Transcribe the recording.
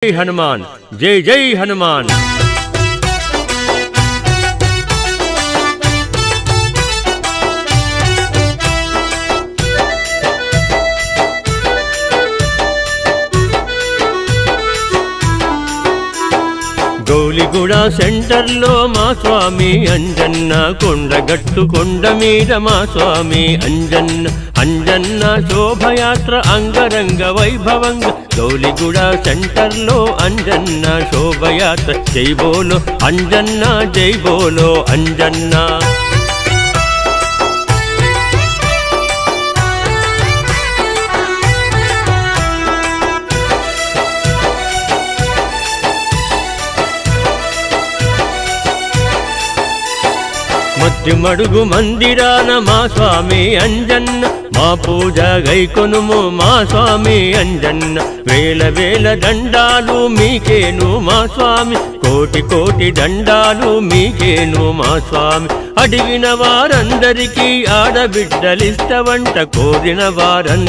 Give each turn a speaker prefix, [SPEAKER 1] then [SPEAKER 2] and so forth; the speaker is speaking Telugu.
[SPEAKER 1] हनुमान जय जय हनुमान। గౌలిగూడ సెంటర్లో మా స్వామి అంజన్న, కొండగట్టు కొండ మీద మా స్వామి అంజన్న. అంజన్న శోభయాత్ర అంగరంగ వైభవంగా గౌలిగూడ సెంటర్లో అంజన్న శోభయాత్ర. జై బోలో అంజన్న, జై బోలో అంజన్న. మధ్య మడుగు మందిరాన మా స్వామి అంజన్న, మా పూజ గైకొనుము మా స్వామి అంజన్న. వేల వేల దండాలు మీకేను మా స్వామి, కోటి కోటి దండాలు మీకేను మా స్వామి. అడిగిన వారందరికీ ఆడబిడ్డలిస్తవంట, కోరిన వారందరికీ